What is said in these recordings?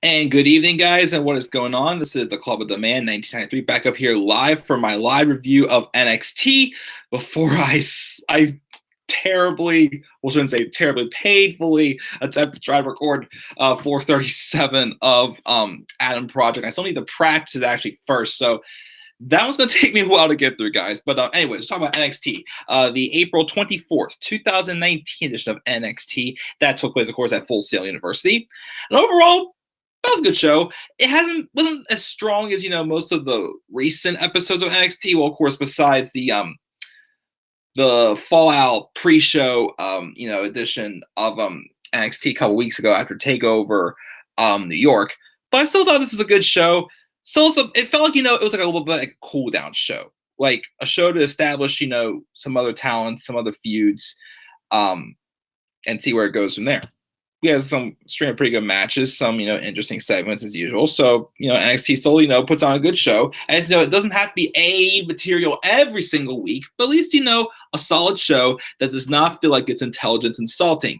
And good evening, guys, and what is going on? This is the Club of the Man 1993 back up here live for my live review of NXT. Before I terribly, well, shouldn't say terribly, painfully attempt to try to record 437 of Adam Project. I still need to practice it actually first, so that one's going to take me a while to get through, guys. But anyways, let's talk about NXT. The April 24th, 2019 edition of NXT that took place, of course, at Full Sail University. And overall, that was a good show. It wasn't as strong as most of the recent episodes of NXT. Well, of course, besides the Fallout pre-show edition of NXT a couple weeks ago after Takeover New York. But I still thought this was a good show. So it felt like it was like a little bit like a cool down show, like a show to establish some other talents, some other feuds, and see where it goes from there. We have some string of pretty good matches, some interesting segments as usual. So NXT still puts on a good show, and it doesn't have to be A material every single week, but at least a solid show that does not feel like it's intelligence insulting.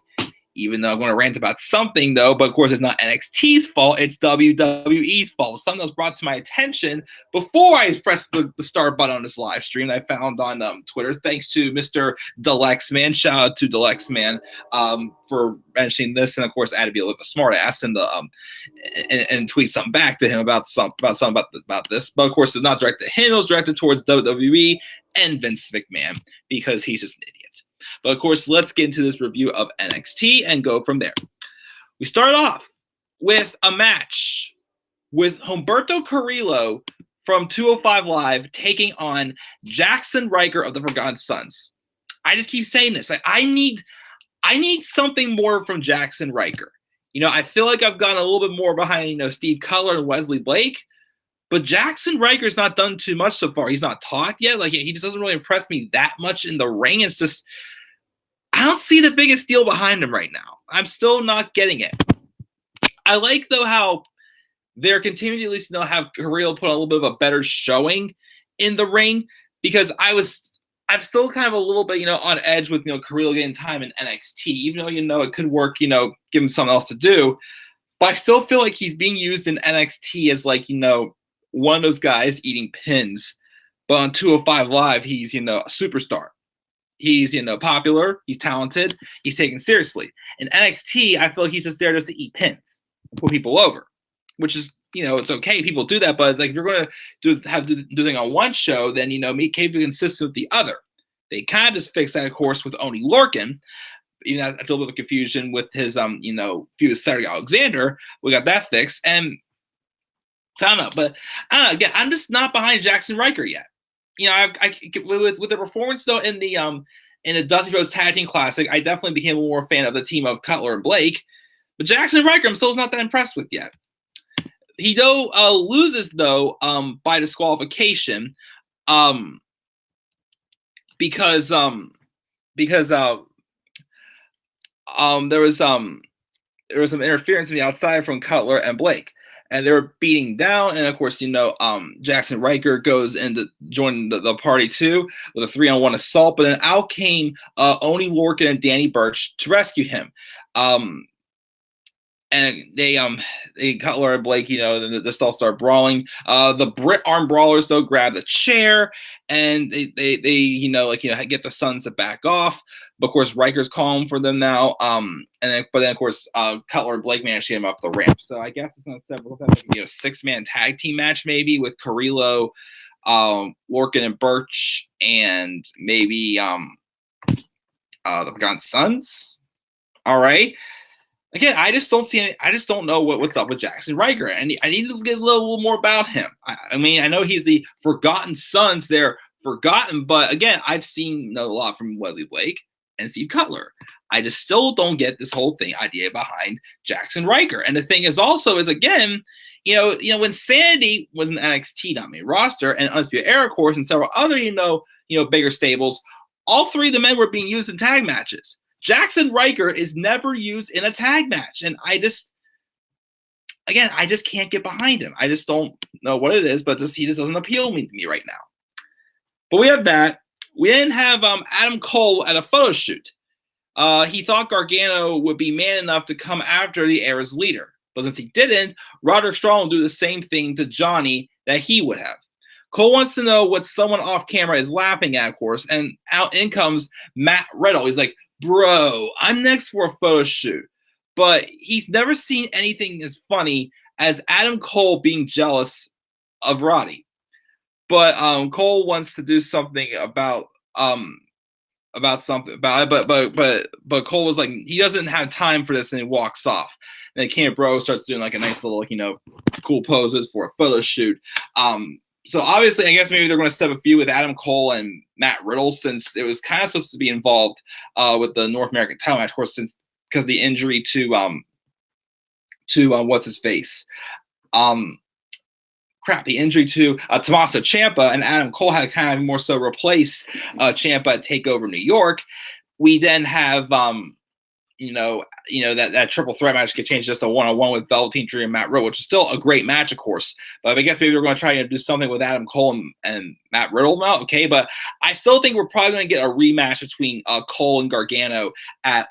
Even though I'm going to rant about something, though, but of course it's not NXT's fault, it's WWE's fault. Something that was brought to my attention before I pressed the start button on this live stream that I found on Twitter. Thanks to Mr. Delexman. Shout out to Delexman for mentioning this, and of course I had to be a little bit smart. I asked him to and tweet something back to him about this. But of course it's not directed to him, it was directed towards WWE and Vince McMahon because he's just an idiot. But of course, let's get into this review of NXT and go from there. We start off with a match with Humberto Carrillo from 205 Live taking on Jackson Ryker of the Forgotten Sons. I just keep saying this. I need something more from Jackson Ryker. I feel like I've gone a little bit more behind Steve Cutler and Wesley Blake. But Jackson Ryker's not done too much so far. He's not talked yet. Like he just doesn't really impress me that much in the ring. It's just I don't see the biggest deal behind him right now. I'm still not getting it. I like though how they're continuing to at least have Carrillo put a little bit of a better showing in the ring because I'm still kind of a little bit on edge with Carrillo getting time in NXT, even though it could work, give him something else to do. But I still feel like he's being used in NXT as like one of those guys eating pins, but on 205 Live, he's, a superstar. He's, popular. He's talented. He's taken seriously. In NXT, I feel like he's just there just to eat pins, put people over, which is, it's okay. People do that, but it's like if you're going to do thing on one show, then, keep it consistent with the other. They kind of just fixed that, of course, with Oney Lorcan. Even after a little bit of confusion with his, feud with Cedric Alexander, we got that fixed. And so I don't know, but I don't know. Again, I'm just not behind Jackson Ryker yet. With the performance though in the Dusty Rhodes Tag Team Classic, I definitely became a more fan of the team of Cutler and Blake. But Jackson Ryker, I'm still not that impressed with yet. He loses though by disqualification, because there was some interference from the outside from Cutler and Blake. And they were beating down, and of course, Jackson Ryker goes in to join the party too with a 3-on-1 assault. But then out came Oney Lorcan and Danny Burch to rescue him. And they Cutler and Blake, they all start brawling. The Brit Arm Brawlers though grab the chair, and they get the Sons to back off. But of course, Ryker's calling for them now. But then of course, Cutler and Blake managed to get him up the ramp. So I guess it's going to be a 6-man tag team match maybe with Carrillo, Lorcan and Burch, and maybe the Forgotten Sons. All right. Again, I just don't know what's up with Jackson Ryker. And I need to get a little more about him. I mean, I know he's the Forgotten Sons. They're forgotten, but again, I've seen a lot from Wesley Blake and Steve Cutler. I just still don't get this whole idea behind Jackson Ryker. And the thing is again, when Sanity was in NXT main roster and Undisputed Era, of course, and several other, bigger stables, all three of the men were being used in tag matches. Jackson Ryker is never used in a tag match. And I just can't get behind him. I just don't know what it is, but he just doesn't appeal to me right now. But we have that. We didn't have Adam Cole at a photo shoot. He thought Gargano would be man enough to come after the Era's leader. But since he didn't, Roderick Strong will do the same thing to Johnny that he would have. Cole wants to know what someone off camera is laughing at, of course, and out in comes Matt Riddle. He's like, bro, I'm next for a photo shoot. But he's never seen anything as funny as Adam Cole being jealous of Roddy. But Cole wants to do something about something about it, but Cole was like, he doesn't have time for this, and he walks off. And then Camp Bro starts doing like a nice little, cool poses for a photo shoot. So obviously, I guess maybe they're going to step a few with Adam Cole and Matt Riddle, since it was kind of supposed to be involved with the North American title match, of course, because the injury to what's his face, the injury to Tommaso Ciampa, and Adam Cole had to kind of more so replace Ciampa at TakeOver New York. We then have that triple threat match get changed just a one-on-one with Velveteen Dream and Matt Riddle, which is still a great match, of course. But I guess maybe we're going to try to do something with Adam Cole and Matt Riddle now. Okay, but I still think we're probably going to get a rematch between Cole and Gargano at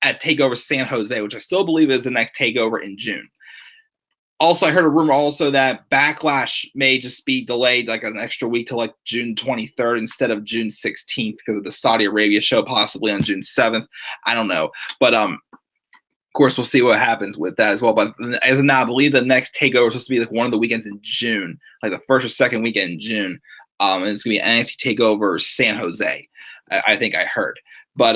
TakeOver San Jose, which I still believe is the next TakeOver in June. Also, I heard a rumor also that Backlash may just be delayed like an extra week to like June 23rd instead of June 16th because of the Saudi Arabia show, possibly on June 7th. I don't know. But of course, we'll see what happens with that as well. But as of now, I believe the next TakeOver is supposed to be like one of the weekends in June, like the first or second weekend in June. And it's going to be NXT TakeOver San Jose, I think I heard. But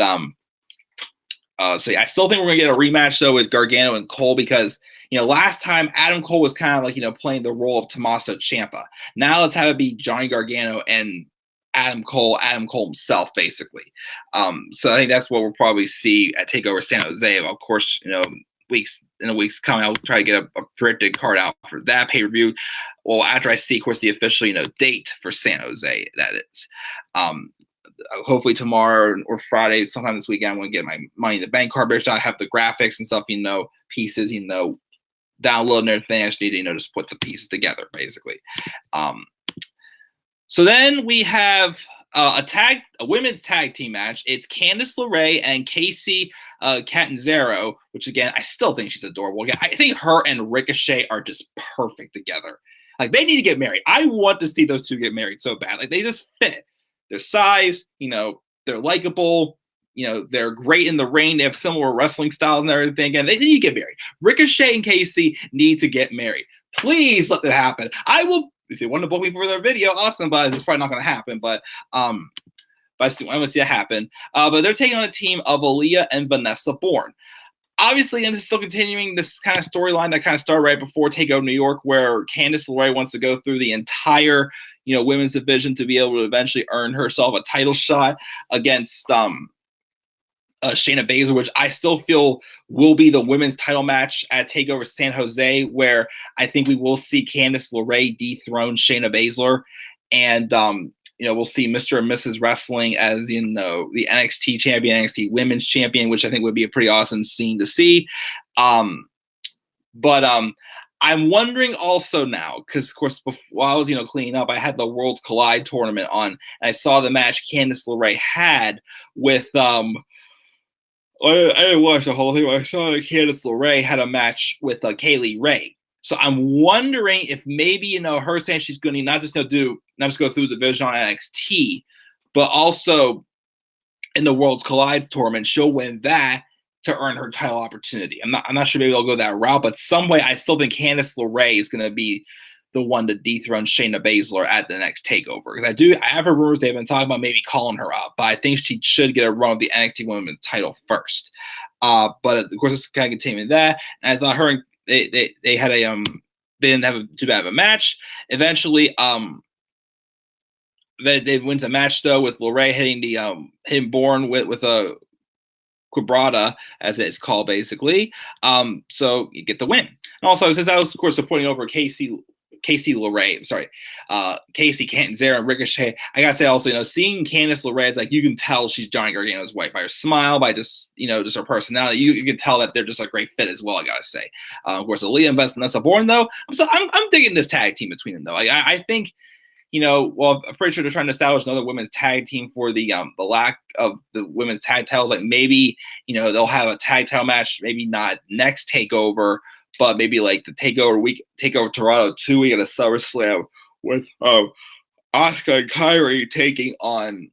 so yeah, I still think we're going to get a rematch, though, with Gargano and Cole because – last time Adam Cole was kind of like, playing the role of Tommaso Ciampa. Now let's have it be Johnny Gargano and Adam Cole himself, basically. So I think that's what we'll probably see at TakeOver San Jose. Of course, in a week's coming, I'll try to get a predicted card out for that pay-per-view. Well, after I see, of course, the official, date for San Jose, that is. Hopefully tomorrow or Friday, sometime this weekend, I'm going to get my Money in the Bank card. But I have the graphics and stuff, pieces, download and everything. I just need to, just put the pieces together, basically. So then we have a women's tag team match. It's Candice LeRae and Casey Catanzaro, which again, I still think she's adorable. Again, I think her and Ricochet are just perfect together. Like, they need to get married. I want to see those two get married so bad. Like, they just fit. Their size, they're likable. They're great in the ring. They have similar wrestling styles and everything. And they need to get married. Ricochet and Casey need to get married. Please let that happen. I will, if they want to book me for their video, awesome. But it's probably not going to happen. But I want to see it happen. But they're taking on a team of Aaliyah and Vanessa Bourne. Obviously, and it's still continuing this kind of storyline that kind of started right before TakeOver New York, where Candice LeRae wants to go through the entire, women's division to be able to eventually earn herself a title shot against Shayna Baszler, which I still feel will be the women's title match at TakeOver San Jose, where I think we will see Candice LeRae dethrone Shayna Baszler, and we'll see Mr. and Mrs. Wrestling as the NXT champion, NXT Women's Champion, which I think would be a pretty awesome scene to see. But I'm wondering also now, because of course, while I was cleaning up, I had the Worlds Collide tournament on, and I saw the match Candice LeRae had with I didn't watch the whole thing, but I saw that Candice LeRae had a match with Kaylee Ray. So I'm wondering if maybe, her saying she's going to not just go through the division on NXT, but also in the Worlds Collide tournament, she'll win that to earn her title opportunity. I'm not sure maybe they'll go that route, but some way I still think Candice LeRae is going to be the one to dethrone Shayna Baszler at the next TakeOver. Because I have heard rumors they've been talking about maybe calling her up, but I think she should get a run with the NXT Women's title first. But of course, it's kind of continuing that. And I thought her and they had they didn't have too bad of a match. Eventually, they went to the match though with LeRae hitting Bourne with a quebrada, as it's called, basically. So you get the win. And also, since I was, of course, supporting over Casey LeRae, Casey Catanzaro and Ricochet, I gotta say also, seeing Candice LeRae, it's like you can tell she's Johnny Gargano's wife by her smile, by just her personality. You can tell that they're just a great fit as well. I gotta say, of course, Aaliyah and Vanessa Bourne though, I'm digging this tag team between them though. I think. Well, I'm pretty sure they're trying to establish another women's tag team for the lack of the women's tag titles. Like maybe, they'll have a tag title match, maybe not next TakeOver, but maybe like the takeover Toronto 2 week at a SummerSlam with Asuka and Kyrie taking on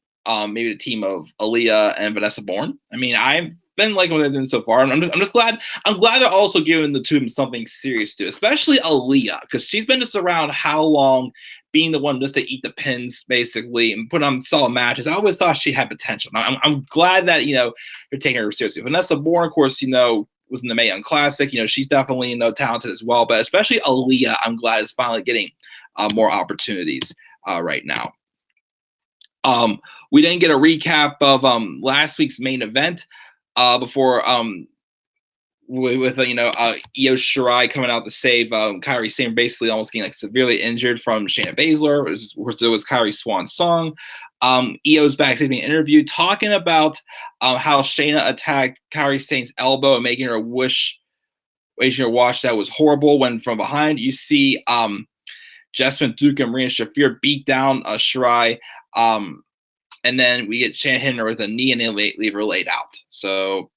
maybe the team of Aaliyah and Vanessa Bourne. I mean, I've been liking what they're doing so far. I'm just glad. I'm glad they're also giving the two of them something serious to, especially Aaliyah, because she's been just around how long, being the one just to eat the pins basically and put on solid matches. I always thought she had potential. I'm glad that you're taking her seriously. Vanessa Bourne, of course, was in the Mae Young Classic. She's definitely talented as well, but especially Aaliyah, I'm glad is finally getting more opportunities right now. We didn't get a recap of last week's main event before with Io Shirai coming out to save Kairi Sane, basically almost getting severely injured from Shayna Baszler. It was Kairi Swan's song. Io's backstage being interviewed, talking about how Shayna attacked Kairi Sane's elbow and making her watch that was horrible. When from behind you see Jessamyn Duke and Marina Shafir beat down Shirai. And then we get Shayna hitting her with a knee and then leave her laid out. So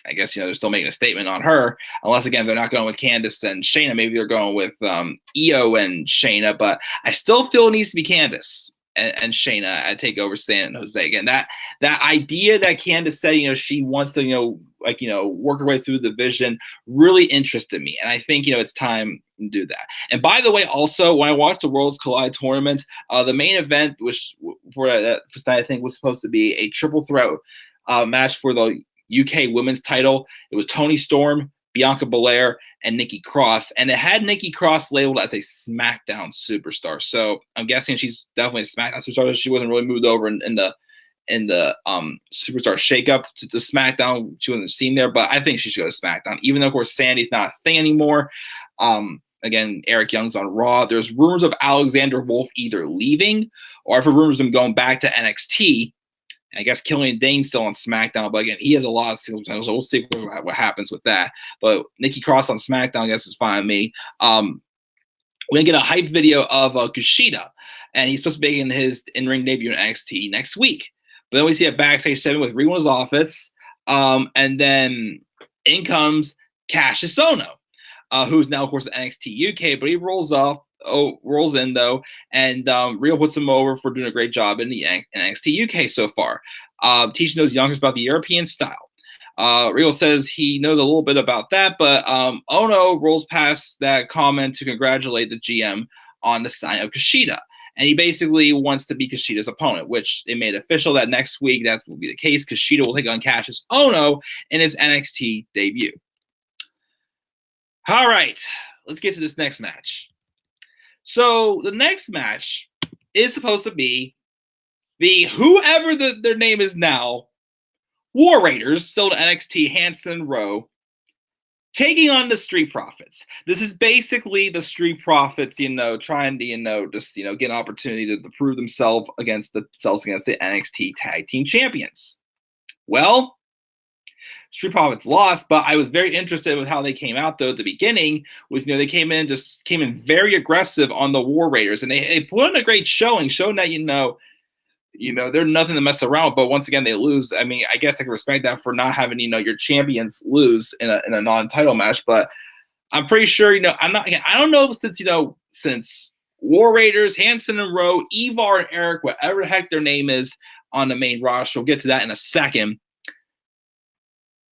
I guess, they're still making a statement on her. Unless, again, they're not going with Candice and Shayna. Maybe they're going with Io and Shayna. But I still feel it needs to be Candice and Shayna at TakeOver San Jose. Again, that idea that Candice said, she wants to, work her way through the division really interested me. And I think, it's time to do that. And by the way, also, when I watched the Worlds Collide tournament, the main event, which for that I think was supposed to be a triple threat match for the UK women's title. It was Toni Storm, Bianca Belair, and Nikki Cross. And it had Nikki Cross labeled as a SmackDown superstar. So I'm guessing she's definitely a SmackDown superstar. She wasn't really moved over in the superstar shakeup to SmackDown. She wasn't seen there, but I think she should go to SmackDown, even though, of course, Sandy's not a thing anymore. Again, Eric Young's on Raw. There's rumors of Alexander Wolf either leaving or if rumors of him going back to NXT. And I guess Killian Dane's still on SmackDown, but again, he has a lot of singles potential, so we'll see what happens with that. But Nikki Cross on SmackDown, I guess, is fine with me. We're going to get a hype video of Kushida, and he's supposed to be making his in-ring debut in NXT next week. But then we see a backstage segment with Riho's office, and then in comes Cassius Ohno, who's now, of course, at NXT UK, but he rolls in though, and Riho puts him over for doing a great job in the NXT UK so far, teaching those youngsters about the European style. Riho says he knows a little bit about that, but Ohno rolls past that comment to congratulate the GM on the sign of Kushida. And he basically wants to be Kushida's opponent, which they made official that next week that will be the case. Kushida will take on Cassius Ohno in his NXT debut. All right, let's get to this next match. So the next match is supposed to be the whoever their name is now, War Raiders, still to NXT, Hanson Rowe, taking on the Street Profits. This is basically the Street Profits, trying to, just, get an opportunity to prove themselves against the NXT Tag Team Champions. Well, Street Profits lost, but I was very interested with how they came out, though, at the beginning. With they came in very aggressive on the War Raiders, and they put on a great showing that they're nothing to mess around with. But once again, they lose. I mean, I guess I can respect that for not having your champions lose in a non-title match. But I'm pretty sure I'm not. Again, I don't know since War Raiders, Hanson and Rowe, Ivar and Eric, whatever the heck their name is on the main roster. We'll get to that in a second.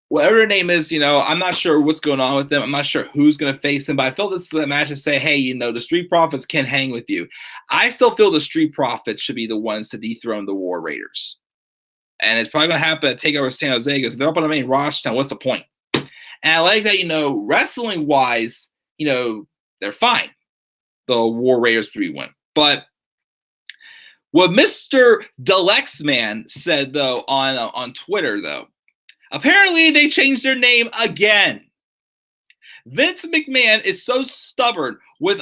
Whatever their name is, I'm not sure what's going on with them. I'm not sure who's going to face them, but I feel this is a match to say, hey, the Street Profits can hang with you. I still feel the Street Profits should be the ones to dethrone the War Raiders. And it's probably going to happen at TakeOver San Jose because if they're up on the main roster now, what's the point? And I like that, wrestling-wise, they're fine. The War Raiders to win. But what Mr. Delexman said, though, on Twitter, though, apparently, they changed their name again. Vince McMahon is so stubborn with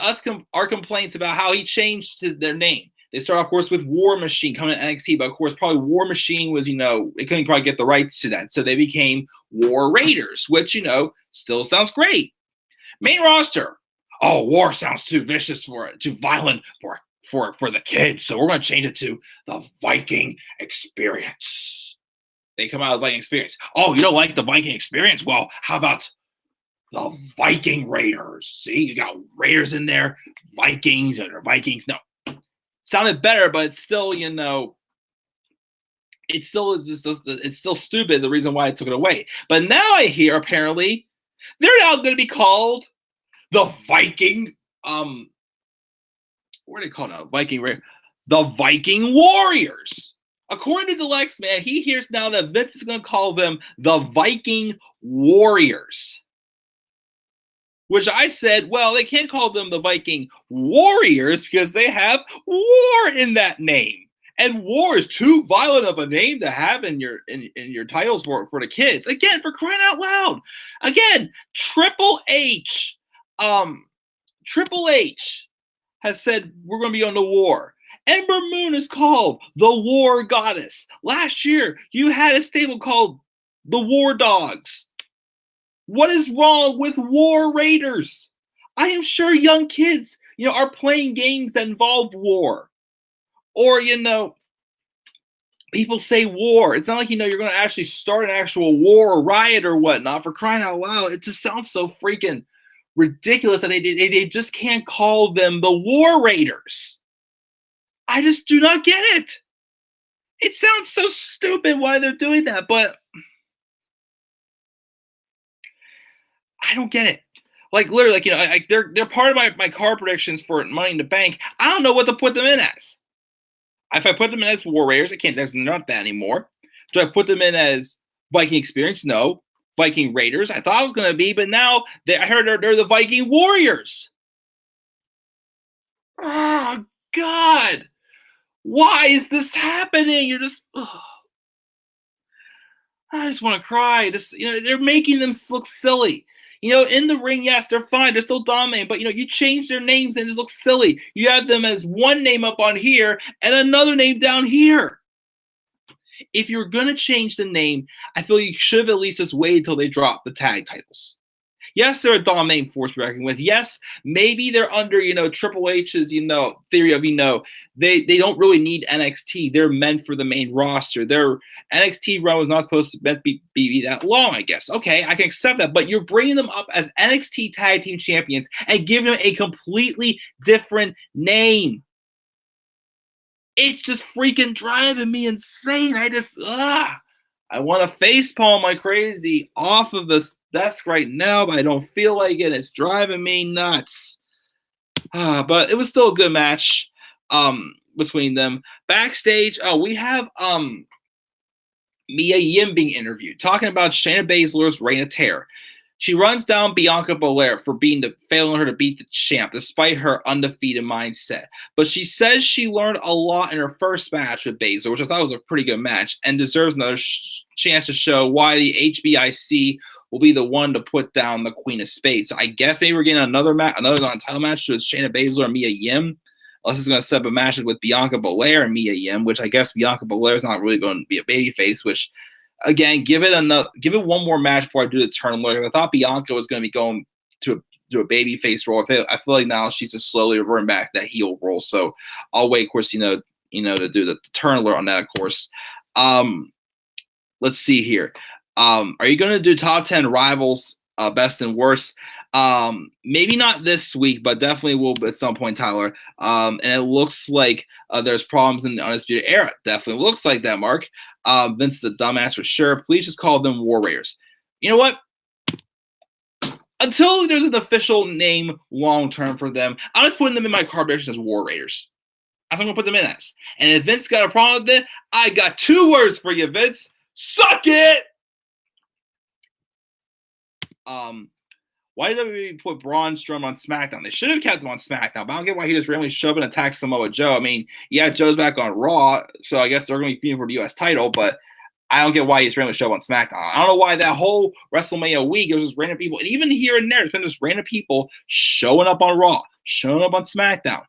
our complaints about how he changed their name. They started, of course, with War Machine coming to NXT, but of course, probably War Machine was, they couldn't probably get the rights to that. So they became War Raiders, which, still sounds great. Main roster. Oh, war sounds too vicious too violent for the kids. So we're going to change it to the Viking Experience. They come out of the Viking Experience. Oh, you don't like the Viking Experience? Well, how about the Viking Raiders. See, you got Raiders in there, Vikings or Vikings. No, sounded better, but it's still, it's still stupid. The reason why I took it away. But now I hear apparently they're now going to be called the Viking. What are they called now? Viking Raiders. The Viking Warriors. According to Lex, man, he hears now that Vince is going to call them the Viking Warriors. Which I said, well, they can't call them the Viking Warriors because they have war in that name. And war is too violent of a name to have in your titles for the kids. Again, for crying out loud. Again, Triple H has said we're going to be on the war. Ember Moon is called the War Goddess. Last year, you had a stable called the War Dogs. What is wrong with War Raiders? I am sure young kids, are playing games that involve war. Or, people say war. It's not like, you're going to actually start an actual war or riot or whatnot, for crying out loud. It just sounds so freaking ridiculous that they just can't call them the War Raiders. I just do not get it. It sounds so stupid why they're doing that, but I don't get it. Like literally, they're part of my card predictions for Money in the Bank. I don't know what to put them in as. If I put them in as War Raiders, I can't. There's not that anymore. Do I put them in as Viking Experience? No. Viking Raiders. I thought it was going to be, but now I heard they're the Viking Warriors. Oh God! Why is this happening? You're just. Ugh. I just want to cry. Just they're making them look silly. In the ring, yes, they're fine. They're still dominating. But, you change their names and it just looks silly. You have them as one name up on here and another name down here. If you're going to change the name, I feel you should have at least just waited until they drop the tag titles. Yes, they're a dominating force to reckon with. Yes, maybe they're under, Triple H's, theory of, they don't really need NXT. They're meant for the main roster. Their NXT run was not supposed to be that long, I guess. Okay, I can accept that. But you're bringing them up as NXT Tag Team Champions and giving them a completely different name. It's just freaking driving me insane. I want to facepalm my crazy off of this desk right now, but I don't feel like it. It's driving me nuts. But it was still a good match between them. Backstage, we have Mia Yim being interviewed, talking about Shayna Baszler's reign of terror. She runs down Bianca Belair for failing her to beat the champ, despite her undefeated mindset. But she says she learned a lot in her first match with Baszler, which I thought was a pretty good match, and deserves another chance to show why the HBIC will be the one to put down the Queen of Spades. So I guess maybe we're getting another non-title match with Shayna Baszler and Mia Yim. Unless it's going to set up a match with Bianca Belair and Mia Yim, which I guess Bianca Belair is not really going to be a babyface, which... Again, give it one more match before I do the turn. Look, I thought Bianca was going to be going to a babyface role. I feel like now she's just slowly reverting back to that heel role. So I'll wait, of course, to do the turn alert on that, of course. Let's see here. Are you going to do top 10 rivals, best and worst? Maybe not this week, but definitely will at some point, Tyler. And it looks like there's problems in the Undisputed Era. Definitely looks like that, Mark. Vince the dumbass for sure. Please just call them War Raiders. You know what? Until there's an official name long term for them, I'm just putting them in my card predictions as War Raiders. That's what I'm going to put them in as. And if Vince got a problem with it, I got 2 words for you, Vince. Suck it! Why did WWE put Braun Strowman on SmackDown? They should have kept him on SmackDown, but I don't get why he just randomly showed up and attacked Samoa Joe. I mean, yeah, Joe's back on Raw, so I guess they're going to be feuding for the U.S. title, but I don't get why he just randomly showed up on SmackDown. I don't know why that whole WrestleMania week, it was just random people, and even here and there, it's been just random people showing up on Raw, showing up on SmackDown.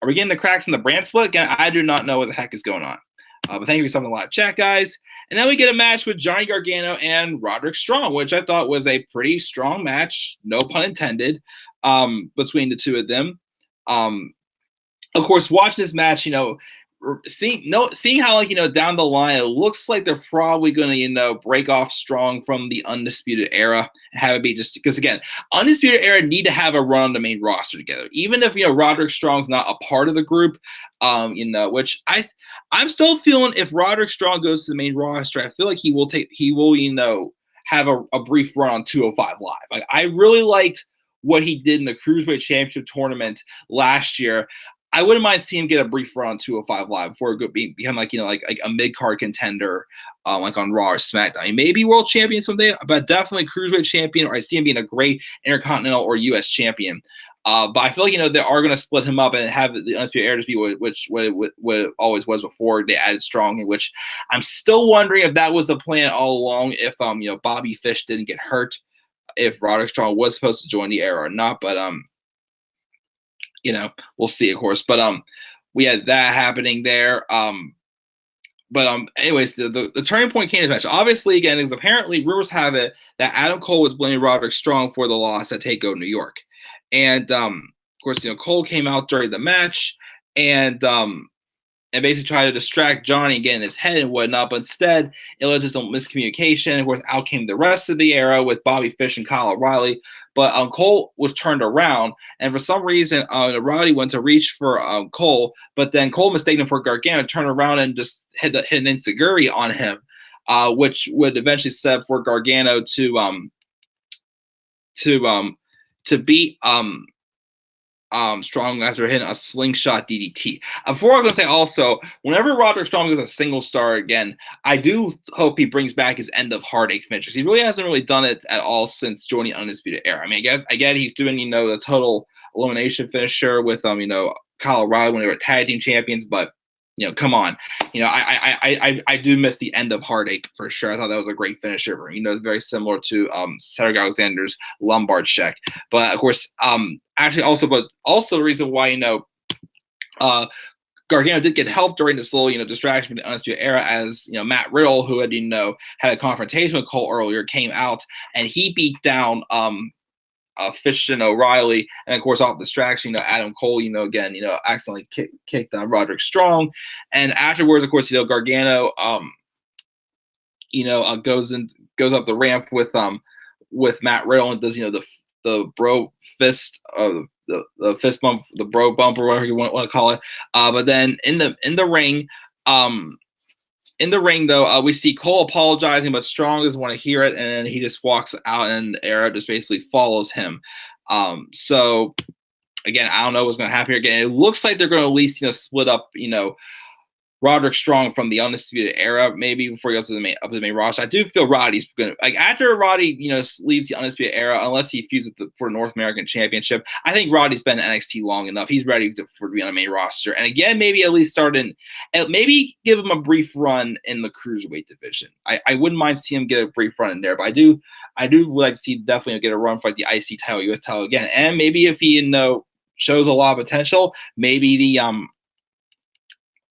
Are we getting the cracks in the brand split? Again, I do not know what the heck is going on. But thank you for something a lot of chat, guys. And then we get a match with Johnny Gargano and Roderick Strong, which I thought was a pretty strong match, no pun intended, between the two of them. Of course, watching this match, seeing how down the line it looks like they're probably going to break off strong from the Undisputed Era and have it be just because again Undisputed Era need to have a run on the main roster together, even if Roderick Strong's not a part of the group, which I'm still feeling if Roderick Strong goes to the main roster, I feel like he will have a brief run on 205 Live. Like I really liked what he did in the Cruiserweight Championship tournament last year. I wouldn't mind seeing him get a brief run on 205 Live before it become like a mid card contender, like on Raw or SmackDown. I mean, maybe world champion someday, but definitely cruiserweight champion. Or I see him being a great intercontinental or U.S. champion. But I feel like they are going to split him up and have the Undisputed Era just be what it always was before they added Strong. Which I'm still wondering if that was the plan all along. If Bobby Fish didn't get hurt, if Roderick Strong was supposed to join the Era or not, but we'll see, of course. But we had that happening there. Anyways, the turning point came in this match. Obviously, again, because apparently rumors have it that Adam Cole was blaming Roderick Strong for the loss at TakeOver New York. And of course, Cole came out during the match and basically tried to distract Johnny and get in his head and whatnot, but instead it led to some miscommunication. Of course, out came the rest of the Era with Bobby Fish and Kyle O'Reilly, but Cole was turned around, and for some reason, O'Reilly went to reach for Cole, but then Cole mistaken him for Gargano, turned around and just hit an enziguri on him, which would eventually set up for Gargano to beat Strong after hitting a slingshot DDT. Before I'm going to say also, whenever Roderick Strong goes a single star again, I do hope he brings back his end of heartache finishers. He really hasn't really done it at all since joining Undisputed Era. I mean, I get he's doing the total elimination finisher with Kyle O'Reilly when they were tag team champions, but come on. I do miss the end of heartache for sure. I thought that was a great finisher. It's very similar to Cedric Alexander's lumbar check. But of course, also the reason why Gargano did get help during this little distraction from the Undisputed Era, as Matt Riddle, who had had a confrontation with Cole earlier, came out and he beat down Fish and O'Reilly, and of course off distraction, Adam Cole, again, accidentally kicked Roderick Strong, and afterwards, of course, Gargano, goes up the ramp with Matt Riddle and does the bro fist, the fist bump, the bro bump, or whatever you want to call it. But then in the ring, though, we see Cole apologizing, but Strong doesn't want to hear it, and then he just walks out, and the Era just basically follows him. So again, I don't know what's going to happen here. Again, it looks like they're going to at least split up Roderick Strong from the Undisputed Era, maybe before he goes to the main roster. I do feel Roddy's gonna after Roddy, leaves the Undisputed Era, unless he feuds for the North American Championship. I think Roddy's been in NXT long enough. He's ready to be on the main roster, and again, maybe at least maybe give him a brief run in the Cruiserweight division. I wouldn't mind seeing him get a brief run in there, but I do like to see definitely get a run for the IC title, US title again, and maybe if he shows a lot of potential, maybe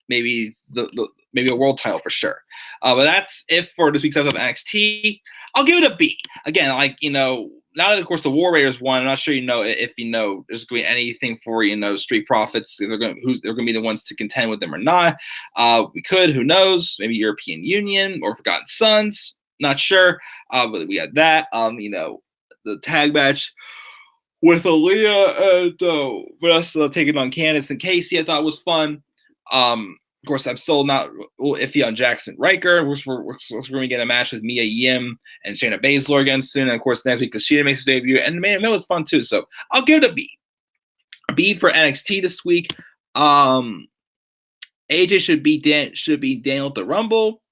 maybe a world title for sure. But that's it for this week's episode of NXT. I'll give it a B. Again, now that of course the War Raiders won, I'm not sure if there's going to be anything for Street Profits, if they're going to be the ones to contend with them or not. We could, who knows? Maybe European Union or Forgotten Sons. Not sure. But we had that. The tag match with Aaliyah and Vanessa taking on Candice and Casey, I thought was fun. Of course, I'm still not iffy on Jackson Riker. We're going to get a match with Mia Yim and Shayna Baszler again soon. And of course, next week, Kushida makes his debut. And man, that was fun too. So I'll give it a B. A B for NXT this week. AJ should be Daniel at the Rumble.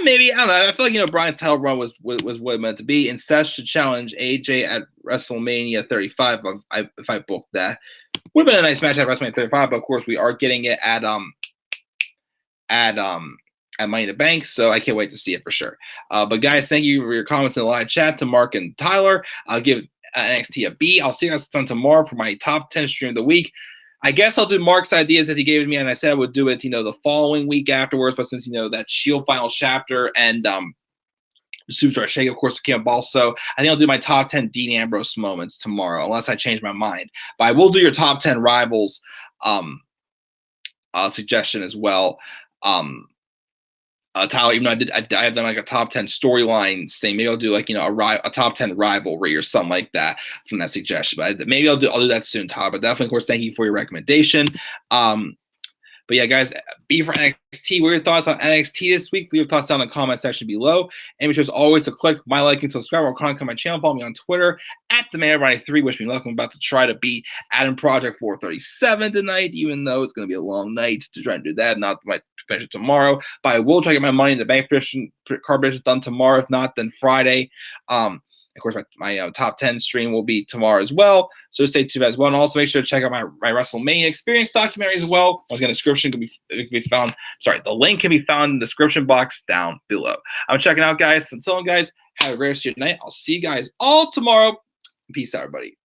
Maybe, I don't know. I feel like Brian's title run was what it meant to be. And Seth should challenge AJ at WrestleMania 35 if I booked that. Would have been a nice match at WrestleMania 35, but of course we are getting it at Money in the Bank, so I can't wait to see it for sure. But guys, thank you for your comments in the live chat to Mark and Tyler. I'll give NXT a B. I'll see you guys tomorrow for my top 10 stream of the week. I guess I'll do Mark's ideas that he gave me, and I said I would do it, the following week afterwards. But since that Shield final chapter and Superstar Shake, of course, became also, I think I'll do my top 10 Dean Ambrose moments tomorrow, unless I change my mind. But I will do your top 10 rivals suggestion as well. Tyler, even though I have done like a top 10 storyline thing. Maybe I'll do like, a top 10 rivalry or something like that from that suggestion. But maybe I'll do that soon, Tyler. But definitely, of course, thank you for your recommendation. But yeah, guys, be for NXT. What are your thoughts on NXT this week? Leave your thoughts down in the comment section below. And make sure as always to click my like and subscribe or comment on my channel. Follow me on Twitter at TheManRunning3. Wish me luck. I'm about to try to beat Adam Project 437 tonight, even though it's going to be a long night to try and do that. Not my prediction tomorrow, but I will try to get my money in the bank card prediction done tomorrow. If not, then Friday. Of course, my top 10 stream will be tomorrow as well. So stay tuned as well. And also make sure to check out my WrestleMania Experience documentary as well. Once again, the description can be found. Sorry, the link can be found in the description box down below. I'm checking out, guys. Until then, guys, have a great rest of your night. I'll see you guys all tomorrow. Peace out, everybody.